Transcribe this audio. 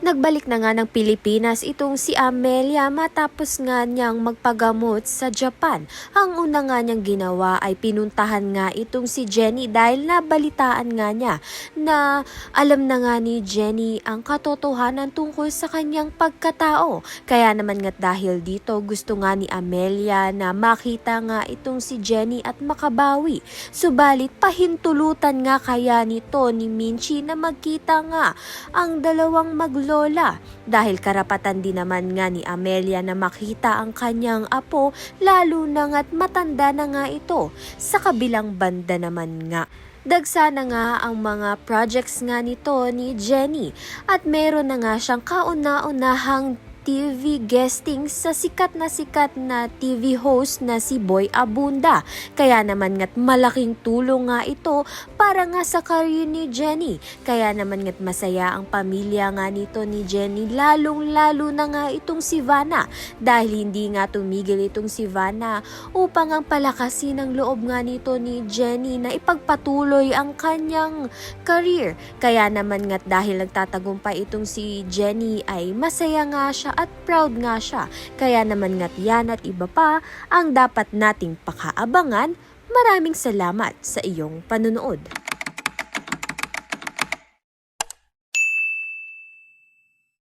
Nagbalik na nga ng Pilipinas itong si Amelia matapos nga niyang magpagamot sa Japan. Ang una nga niyang ginawa ay pinuntahan nga itong si Jenny dahil nabalitaan nga niya na alam na nga ni Jenny ang katotohanan tungkol sa kanyang pagkatao. Kaya naman nga dahil dito gusto nga ni Amelia na makita nga itong si Jenny at makabawi. Subalit pahintulutan nga kaya nito ni Minchi na magkita nga ang dalawang maglola dahil karapatan din naman nga ni Amelia na makita ang kanyang apo lalo na nga't matanda na nga ito. Sa kabilang banda naman nga, dagsa na nga ang mga projects nga nito ni Jenny at meron na nga siyang kauna-unahang TV guesting sa sikat na TV host na si Boy Abunda. Kaya naman nga't malaking tulong nga ito para nga sa career ni Jenny. Kaya naman nga't masaya ang pamilya nga nito ni Jenny, lalong-lalo na nga itong si Vanna. Dahil hindi nga tumigil itong si Vanna upang ang palakasin ang loob nga nito ni Jenny na ipagpatuloy ang kanyang career. Kaya naman nga't dahil nagtatagumpay itong si Jenny ay masaya nga siya at proud nga siya. Kaya naman nga't yan at iba pa ang dapat nating pakaabangan. Maraming salamat sa iyong panunood.